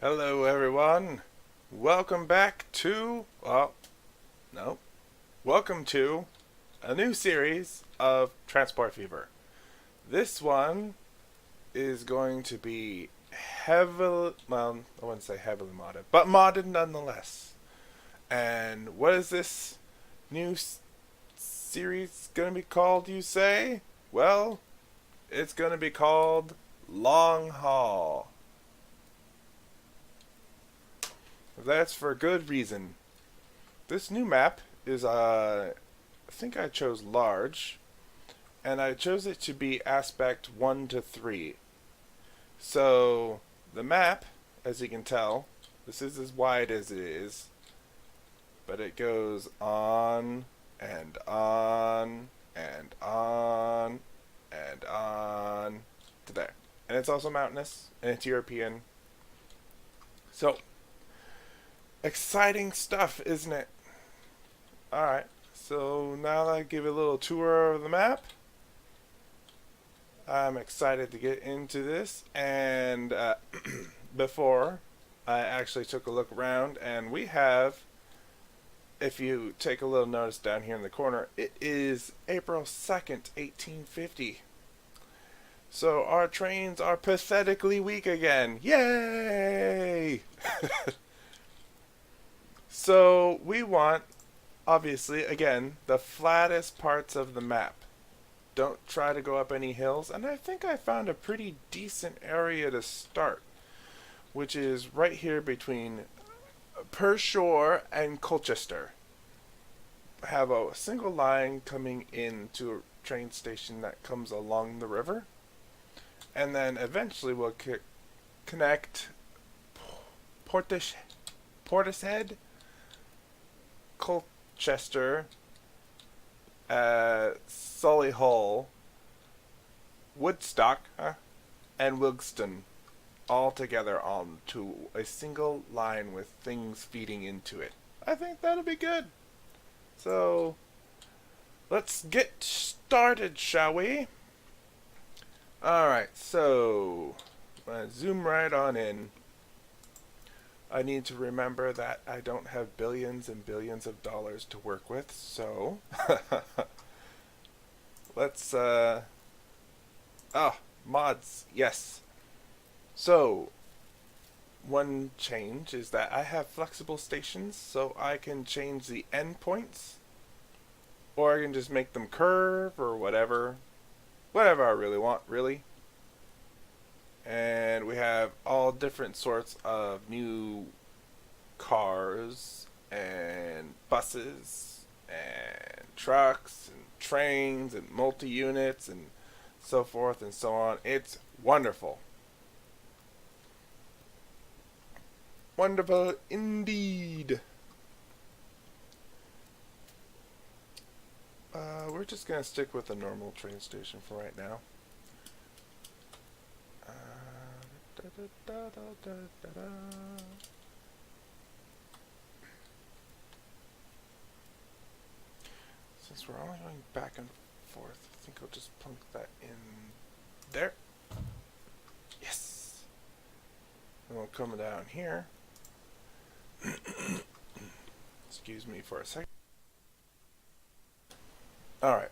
Hello, everyone. Welcome back to, no, welcome to a new series of Transport Fever. This one is going to be I wouldn't say heavily modded, but modded nonetheless. And what is this new series going to be called, you say? Well, it's going to be called Longhaul. That's for good reason. This new map is, I think I chose large, and I chose it to be aspect 1 to 3. So, the map, as you can tell, this is as wide as it is, but it goes on, and on, and on, and on, to there. And it's also mountainous, and it's European. So, exciting stuff, isn't it? Alright, so now that I give you a little tour of the map, I'm excited to get into this. And before I actually took a look around, and we have, if you take a little notice down here in the corner, it is April 2nd, 1850. So our trains are pathetically weak again. Yay! So we want, obviously, again, the flattest parts of the map. Don't try to go up any hills, and I think I found a pretty decent area to start, which is right here between Pershore and Colchester. I have a single line coming into a train station that comes along the river, and then eventually we'll connect Portishead, Colchester, Solihull, Woodstock, and Wilgston all together onto a single line with things feeding into it. I think that'll be good. So, let's get started, shall we? Alright, so, I'm going to zoom right on in. I need to remember that I don't have billions and billions of dollars to work with, so let's mods, yes. So one change is that I have flexible stations, so I can change the endpoints, or I can just make them curve or whatever I really want, really. And we have all different sorts of new cars and buses and trucks and trains and multi-units and so forth and so on. It's wonderful. Wonderful indeed. We're just going to stick with the normal train station for right now. Since we're only going back and forth, I think I'll just plunk that in there. Yes. And we'll come down here. Excuse me for a second. Alright.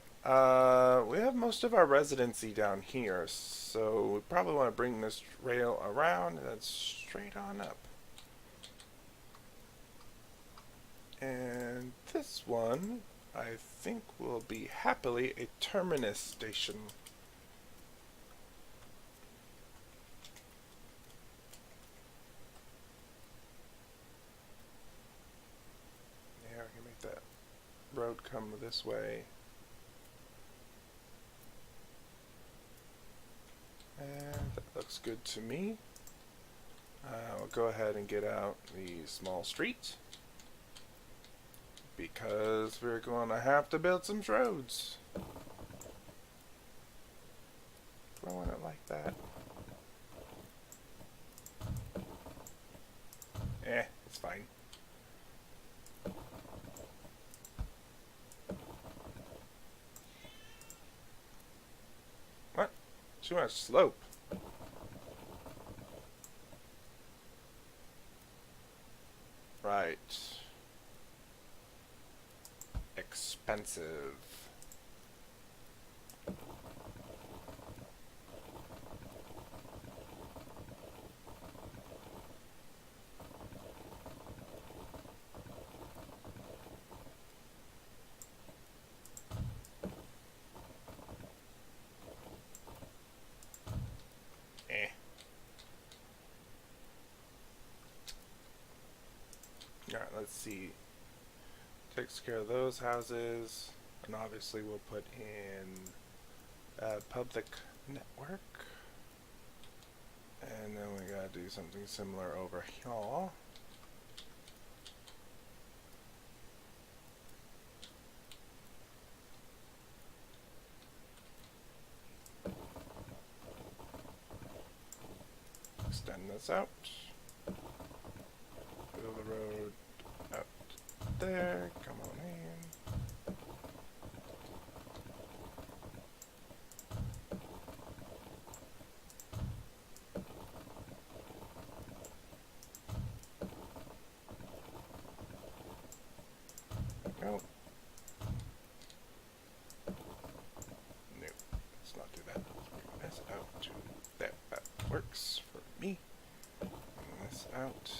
We have most of our residency down here, so we probably want to bring this rail around and then straight on up. And this one, I think, will be happily a terminus station. Yeah, we can make that road come this way. And that looks good to me. We'll go ahead and get out the small street, because we're going to have to build some roads. Throwing it like that. It's fine. What? Too much slope. Alright. Expensive. Alright, let's see. Takes care of those houses. And obviously we'll put in a public network. And then we gotta do something similar over here. Extend this out. Build a road out there. Come on in. Go. No, let's not do that. Let's bring this out to there. That works for me. Bring this out.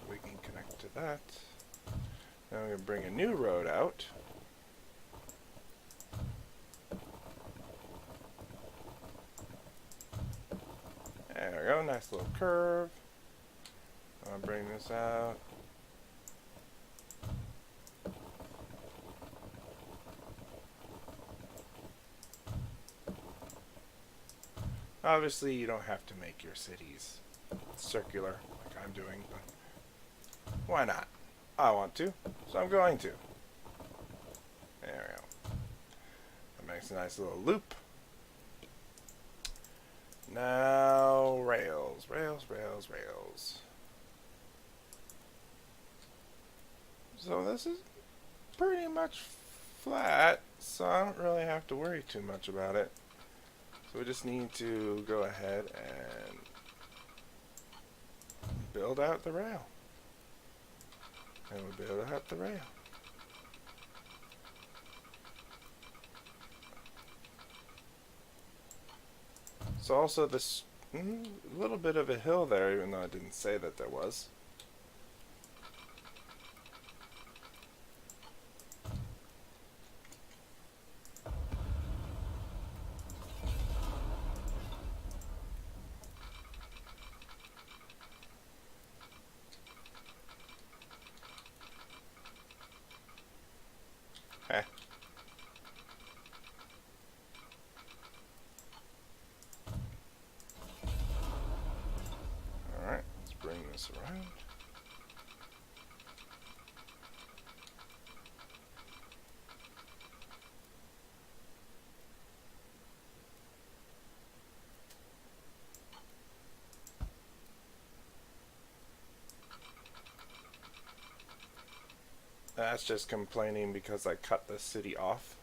We can connect to that. Now we're going to bring a new road out. There we go, nice little curve. I'll bring this out. Obviously, you don't have to make your cities circular like I'm doing, but why not? I want to, so I'm going to. There we go. That makes a nice little loop. Now, rails, rails, rails, rails. So this is pretty much flat, so I don't really have to worry too much about it. So we just need to go ahead and build out the rail. And we'll build out the rail. So also this little bit of a hill there, even though I didn't say that there was. Heh. Alright, let's bring this around. That's just complaining because I cut the city off.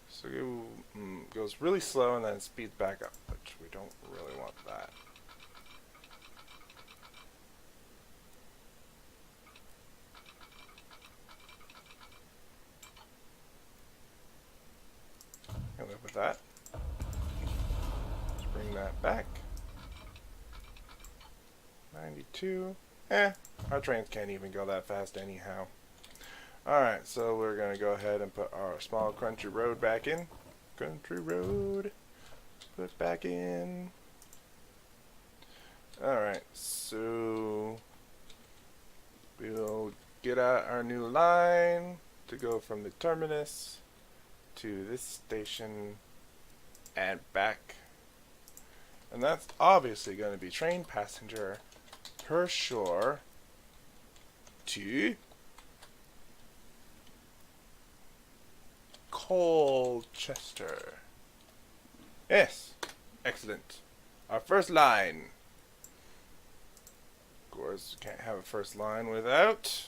So it goes really slow and then speeds back up, which we don't really want that. I live with that. Let's bring that back. 92. Our trains can't even go that fast anyhow. Alright, so we're going to go ahead and put our small country road back in. Country road. Put back in. Alright, so we'll get out our new line to go from the terminus to this station and back. And that's obviously going to be train passenger per shore to Colchester. Yes, excellent. Our first line. Of course, can't have a first line without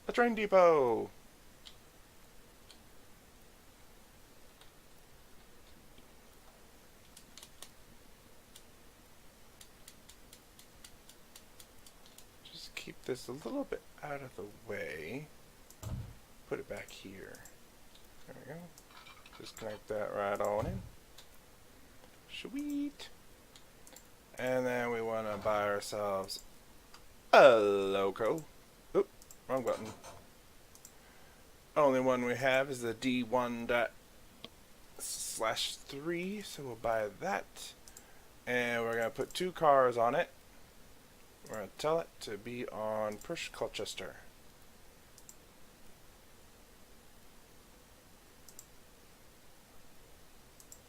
a train depot. this a little bit out of the way. Put it back here. There we go. Just connect that right on in. Sweet. And then we want to buy ourselves a loco. Oop, wrong button. Only one we have is the D1./3, so we'll buy that. And we're going to put 2 cars on it. We're going to tell it to be on push Colchester.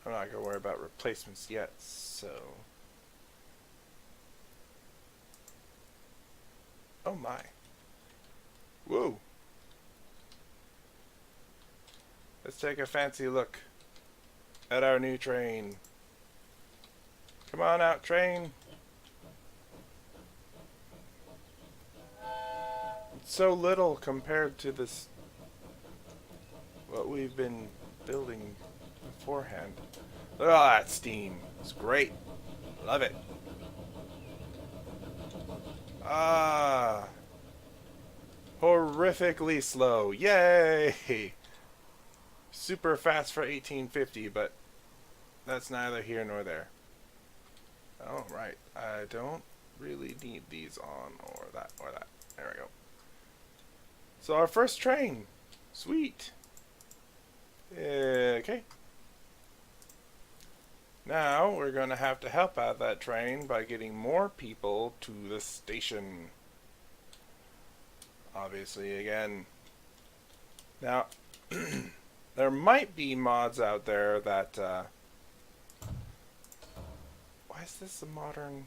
I'm not going to worry about replacements yet, so... Oh my. Whoa. Let's take a fancy look at our new train. Come on out, train. It's so little compared to this, what we've been building beforehand. Look at all that steam. It's great. Love it. Ah. Horrifically slow. Yay! Super fast for 1850, but that's neither here nor there. Oh, right. I don't really need these on, or that, or that. There we go. So our first train. Sweet. Okay. Now we're going to have to help out that train by getting more people to the station. Obviously, again. Now, there might be mods out there that... why is this a modern...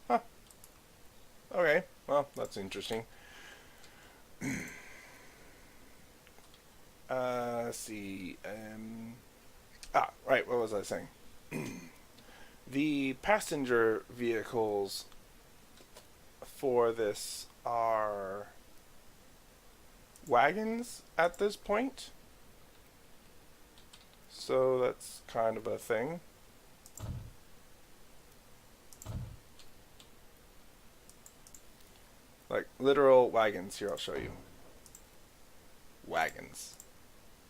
Huh. Okay, well, that's interesting. Let's see. Right, what was I saying? The passenger vehicles for this are wagons at this point. So that's kind of a thing. Like literal wagons. Here, I'll show you. Wagons.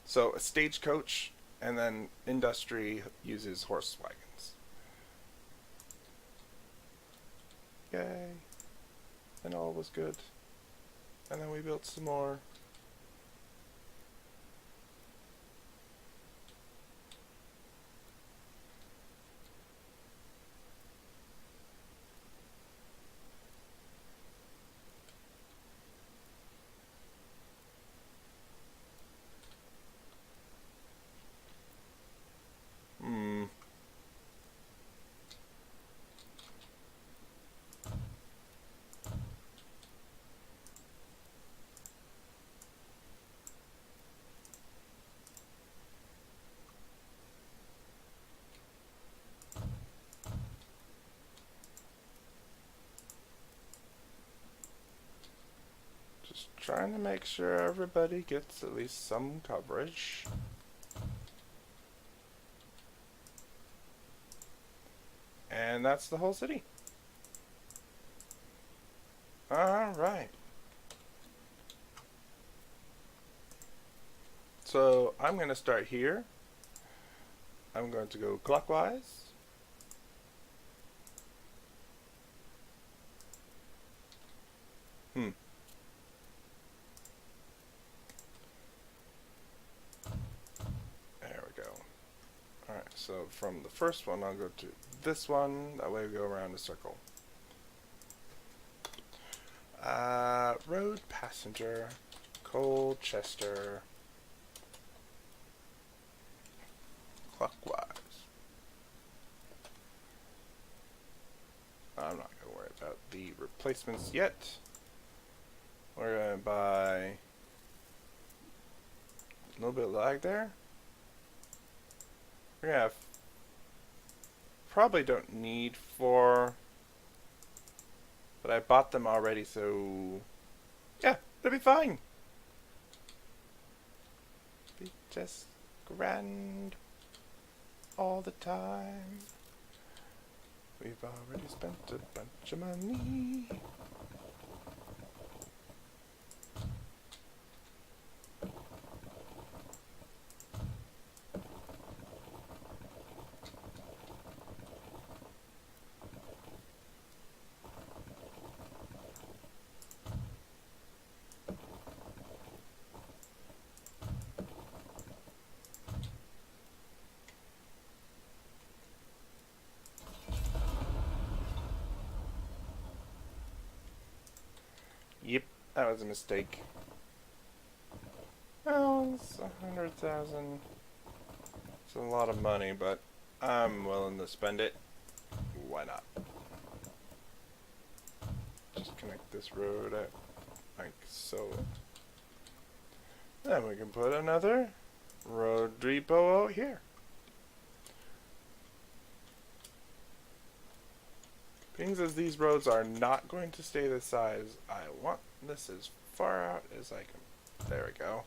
So a stagecoach, and then industry uses horse wagons. Yay. And all was good. And then we built some more. Just trying to make sure everybody gets at least some coverage. And that's the whole city. Alright. So I'm going to start here. I'm going to go clockwise. There we go. Alright, so from the first one I'll go to this one. That way we go around the circle. Road passenger, Colchester, clockwise. I'm not going to worry about the replacements yet. We're going to buy a little bit of lag there. We're going to have, probably don't need 4, but I bought them already, so yeah, it'll be fine. Be just grand all the time. We've already spent a bunch of money. Yep, that was a mistake. Well, it's 100,000. It's a lot of money, but I'm willing to spend it. Why not? Just connect this road up like so. Then we can put another road depot out here. Things as these roads are not going to stay the size I want this as far out as I can. There we go.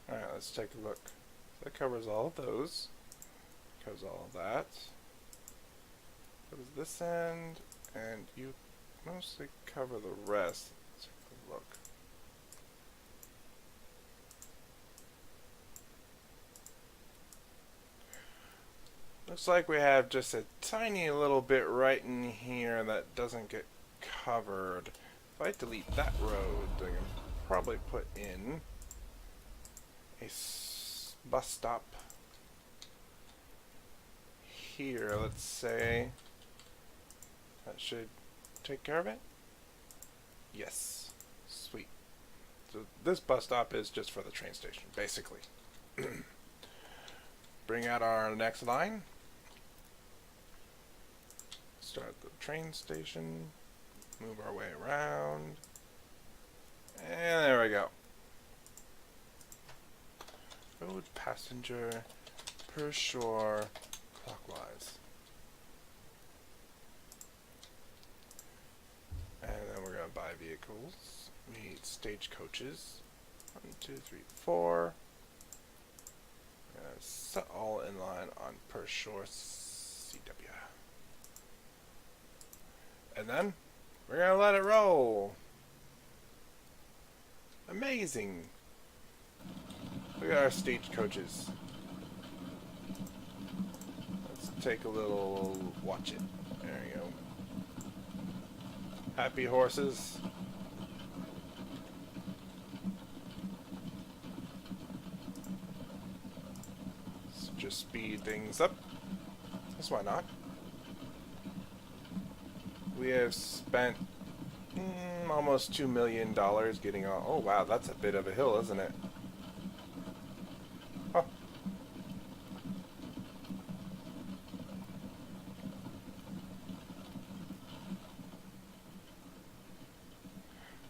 Alright, let's take a look. That covers all of those. Covers all of that. Covers this end, and you mostly cover the rest. Let's take a look. Looks like we have just a tiny little bit right in here that doesn't get covered. If I delete that road, I can probably put in a bus stop here, let's say. That should take care of it. Yes. Sweet. So this bus stop is just for the train station, basically. Bring out our next line. Start the train station. Move our way around. And there we go. Road passenger per shore clockwise. And then we're going to buy vehicles. We need stagecoaches. 1, 2, 3, 4. Set all in line on per shore CW. And then we're going to let it roll. Amazing. Look at our stagecoaches. Let's take a little watch it. There you go. Happy horses. Let's just speed things up. That's why not. We have spent almost $2 million getting all. Oh wow, that's a bit of a hill, isn't it? Huh.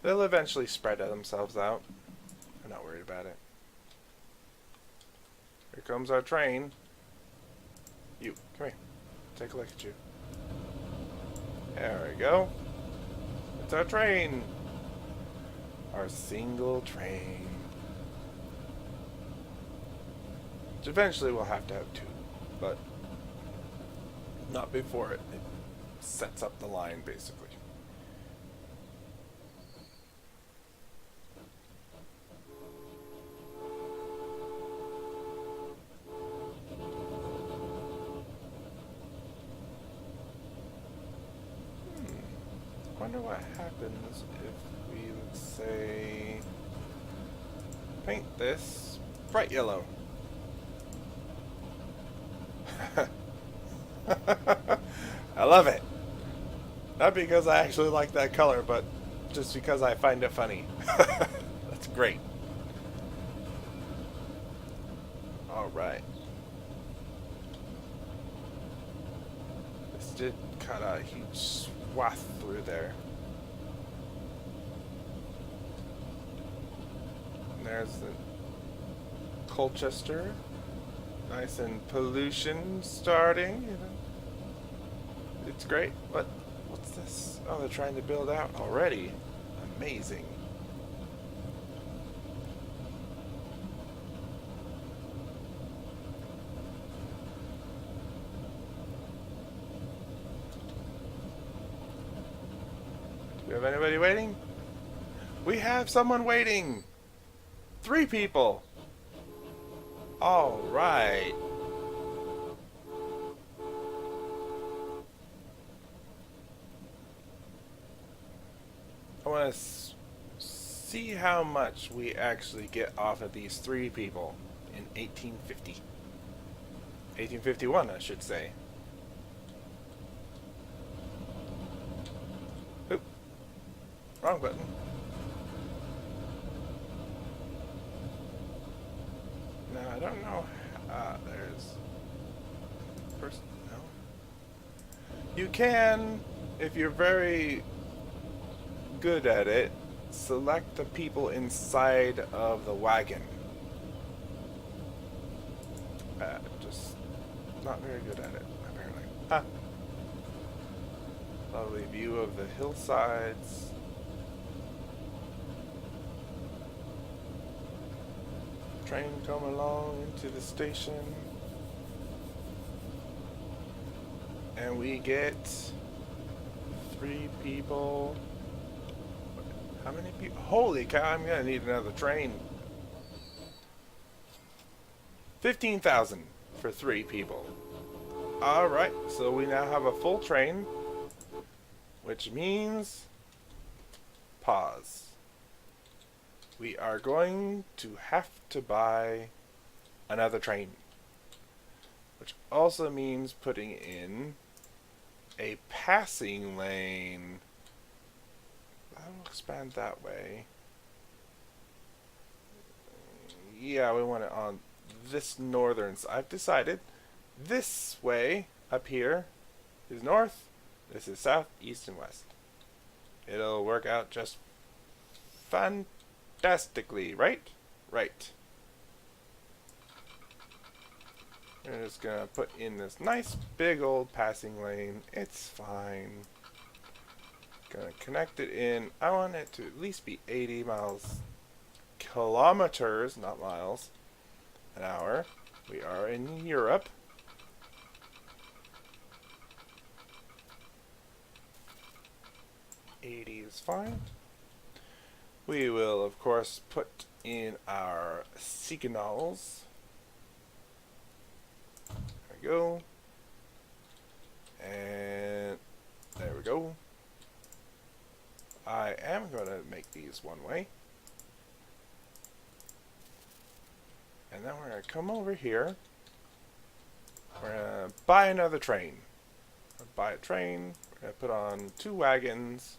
They'll eventually spread themselves out. I'm not worried about it. Here comes our train. You, come here. Take a look at you. There we go. It's our train. Our single train. Which eventually we'll have to have two, but not before it sets up the line, basically. I wonder what happens if we, let's say, paint this bright yellow. I love it. Not because I actually like that color, but just because I find it funny. That's great. Alright. This did cut a huge swath through there. And there's the Colchester. Nice and pollution starting, you know. It's great. What's this? Oh, they're trying to build out already. Amazing. Do we have anybody waiting? We have someone waiting! 3 people! Alright. I want to see how much we actually get off of these 3 people in 1850. 1851, I should say. Oop. Wrong button. No, I don't know. There's... First, no. You can, if you're very good at it, select the people inside of the wagon. Just not very good at it, apparently. Ah. Lovely view of the hillsides. Train coming along into the station. And we get 3 people. How many people? Holy cow, I'm gonna need another train. 15,000 for 3 people. Alright, so we now have a full train, which means pause. We are going to have to buy another train, which also means putting in a passing lane. That'll expand that way. Yeah, we want it on this northern side. I've decided this way up here is north, this is south, east, and west. It'll work out just fantastically, right? Right. We're just gonna put in this nice big old passing lane. It's fine. Gonna connect it in. I want it to at least be 80 kilometers, not miles, an hour. We are in Europe. $80 is fine. We will, of course, put in our signals. There we go. And there we go. I am going to make these one way. And then we're going to come over here. We're going to buy another train. Buy a train. We're going to put on 2 wagons.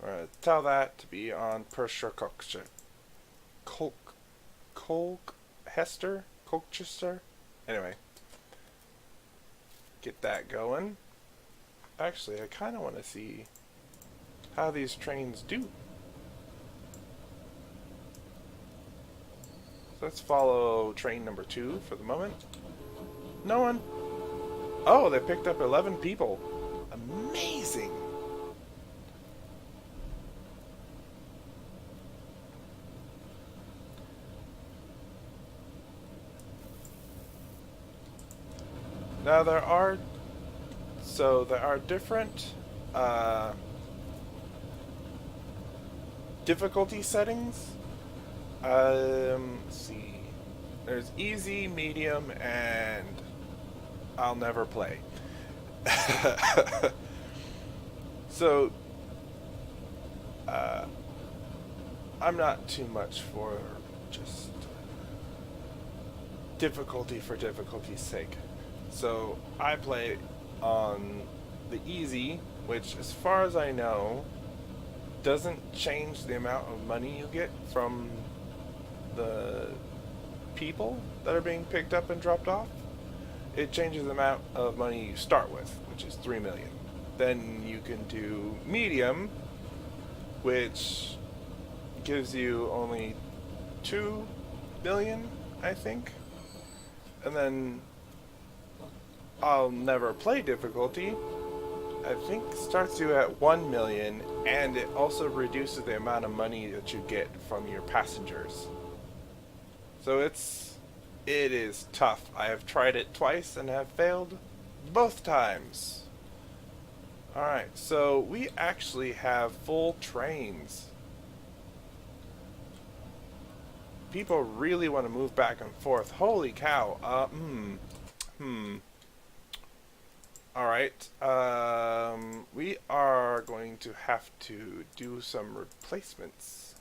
We're going to tell that to be on Colchester. Colchester? Anyway. Get that going. Actually, I kind of want to see how these trains do. So let's follow train number 2 for the moment. No one. Oh, they picked up 11 people. Amazing. Now there are different difficulty settings. Let's see. There's easy, medium, and I'll never play. So I'm not too much for just difficulty for difficulty's sake. So I play on the easy which, as far as I know, doesn't change the amount of money you get from the people that are being picked up and dropped off. It changes the amount of money you start with, which is 3 million. Then you can do medium, which gives you only 2 billion, I think. And then I'll never play difficulty, I think, starts you at 1 million, and it also reduces the amount of money that you get from your passengers. So it is tough. I have tried it twice and have failed both times. Alright, so we actually have full trains. People really want to move back and forth. Holy cow. Alright, we are going to have to do some replacements.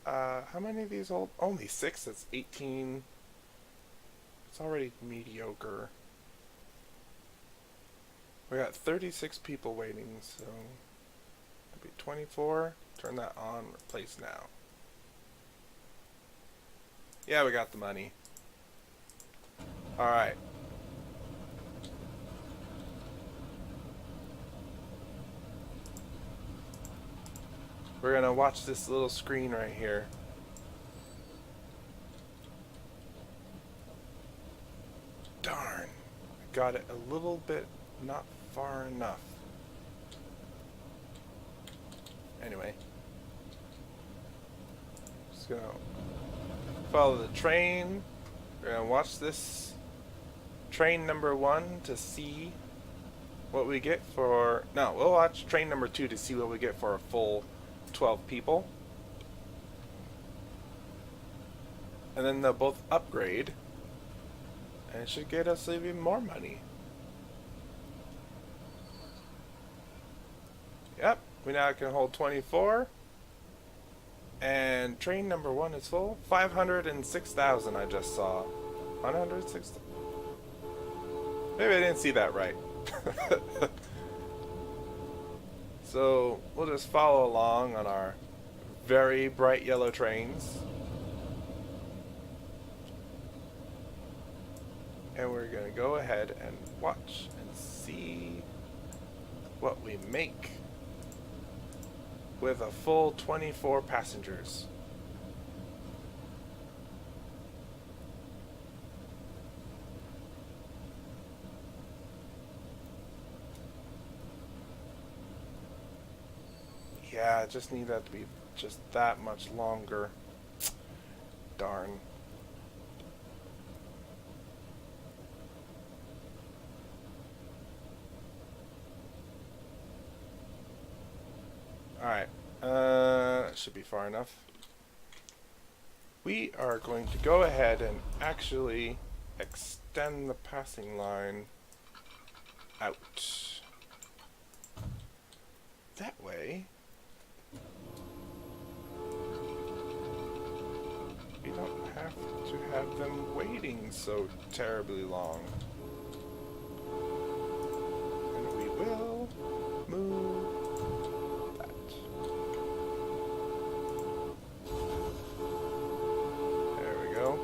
How many of these old? Only 6, that's 18. It's already mediocre. We got 36 people waiting, so it'll be 24. Turn that on, replace now. Yeah, we got the money. Alright. We're gonna watch this little screen right here. Darn. I got it a little bit not far enough. Anyway. Just gonna follow the train. We're gonna watch this train number 1 to see what we get for... No, we'll watch train number 2 to see what we get for a full 12 people. And then they'll both upgrade. And it should get us even more money. Yep, we now can hold 24. And train number 1 is full. 506,000 I just saw. 106,000. Maybe I didn't see that right. So we'll just follow along on our very bright yellow trains. And we're going to go ahead and watch and see what we make with a full 24 passengers. Yeah, I just need that to be just that much longer. Darn. Alright, that should be far enough. We are going to go ahead and actually extend the passing line out. That way, we don't have to have them waiting so terribly long. And we will move that. There we go.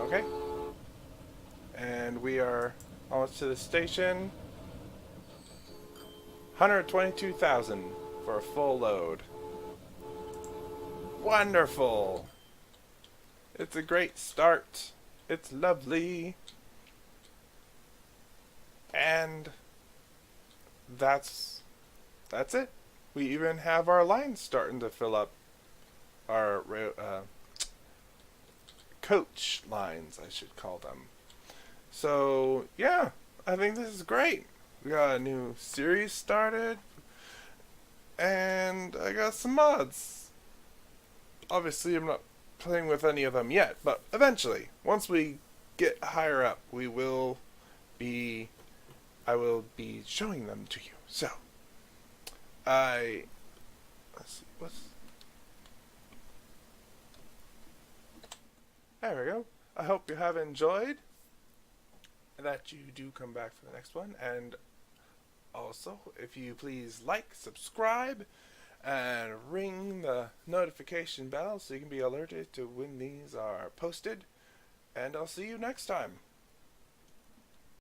Okay. And we are almost to the station. 122,000 for a full load. Wonderful! It's a great start. It's lovely. And that's it. We even have our lines starting to fill up. Our coach lines, I should call them. So, yeah, I think this is great. We got a new series started. And I got some mods. Obviously, I'm not playing with any of them yet, but eventually, once we get higher up, I will be showing them to you. So, let's see, there we go. I hope you have enjoyed. that you do come back for the next one. And also, if you please like, subscribe, and ring the notification bell so you can be alerted to when these are posted. And I'll see you next time.